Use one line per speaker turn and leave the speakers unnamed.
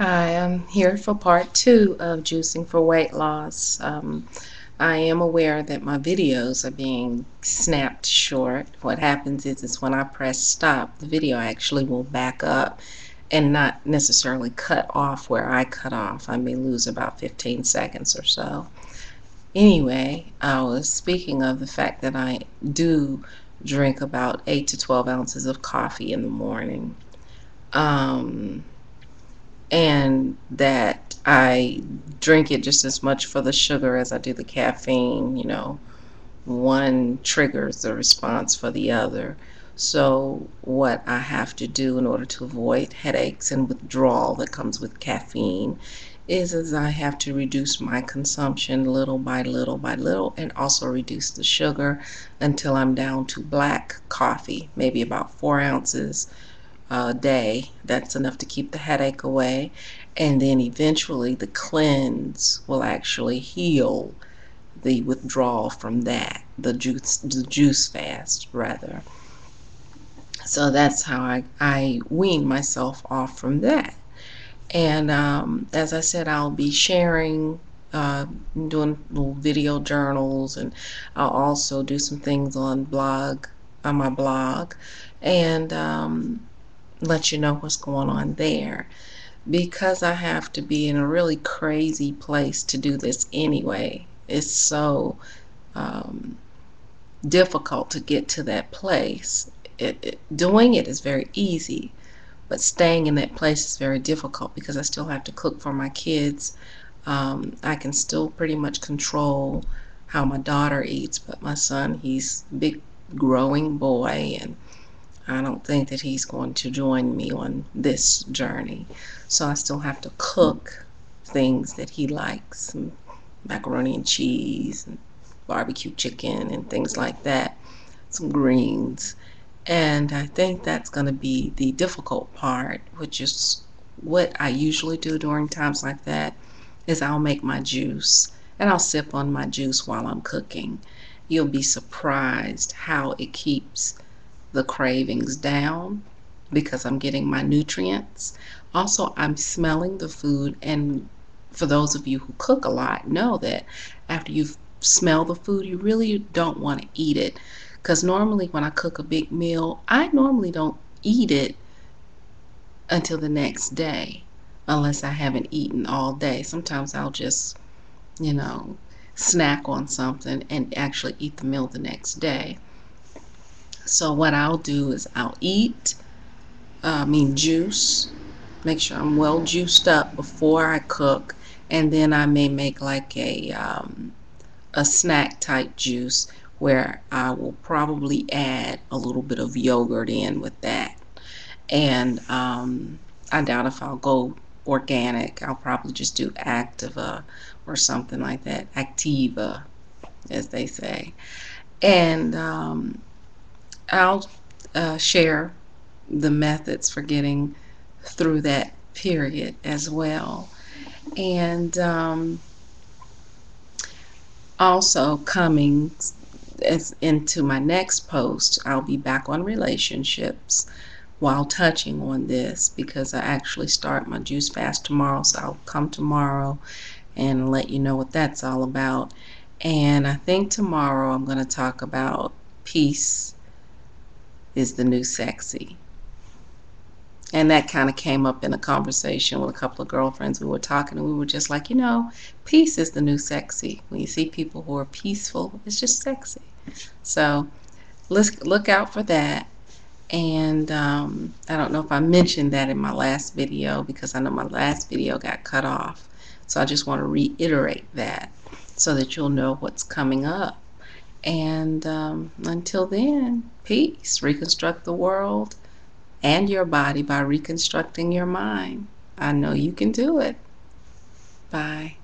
Hi, I'm here for part two of juicing for weight loss. I am aware that my videos are being snapped short. What happens is when I press stop, the video actually will back up and not necessarily cut off where I cut off. I may lose about 15 seconds or so. Anyway, I was speaking of the fact that I do drink about 8 to 12 ounces of coffee in the morning. Um, and that I drink it just as much for the sugar as I do the caffeine. One triggers the response for the other. So what I have to do in order to avoid headaches and withdrawal that comes with caffeine is I have to reduce my consumption little by little by little, and also reduce the sugar until I'm down to black coffee, maybe about 4 ounces a day. That's enough to keep the headache away. And then eventually the cleanse will actually heal the withdrawal from that, the juice fast rather. So that's how I wean myself off from that. And as I said, I'll be sharing, doing little video journals, and I'll also do some things on my blog, and let you know what's going on there. Because I have to be in a really crazy place to do this anyway. It's so um, difficult to get to that place. Doing it is very easy, but staying in that place is very difficult because I still have to cook for my kids. I can still pretty much control how my daughter eats, but my son, he's a big growing boy, and I don't think that he's going to join me on this journey. So I still have to cook things that he likes, macaroni and cheese, and barbecue chicken, and things like that, some greens. And I think that's going to be the difficult part, which is what I usually do during times like that, is I'll make my juice and I'll sip on my juice while I'm cooking. You'll be surprised how it keeps the cravings down because I'm getting my nutrients. Also, I'm smelling the food, and for those of you who cook a lot, know that after you smell the food, you really don't want to eat it. Because normally, when I cook a big meal, I normally don't eat it until the next day, unless I haven't eaten all day. Sometimes I'll just, you know, snack on something and actually eat the meal the next day. So what I'll do is I'll eat, juice, make sure I'm well juiced up before I cook, and then I may make like a snack type juice where I will probably add a little bit of yogurt in with that. And I doubt if I'll go organic. I'll probably just do Activa or something like that, Activa, as they say. And I'll share the methods for getting through that period as well. And also coming as into my next post, I'll be back on relationships while touching on this, because I actually start my juice fast tomorrow. So I'll come tomorrow and let you know what that's all about. And I think tomorrow I'm going to talk about peace is the new sexy. And that kind of came up in a conversation with a couple of girlfriends. We were talking and we were just like, peace is the new sexy. When you see people who are peaceful, it's just sexy. So let's look out for that. And I don't know if I mentioned that in my last video, because I know my last video got cut off. So I just want to reiterate that so that you'll know what's coming up. And until then, peace. Reconstruct the world and your body by reconstructing your mind. I know you can do it. Bye.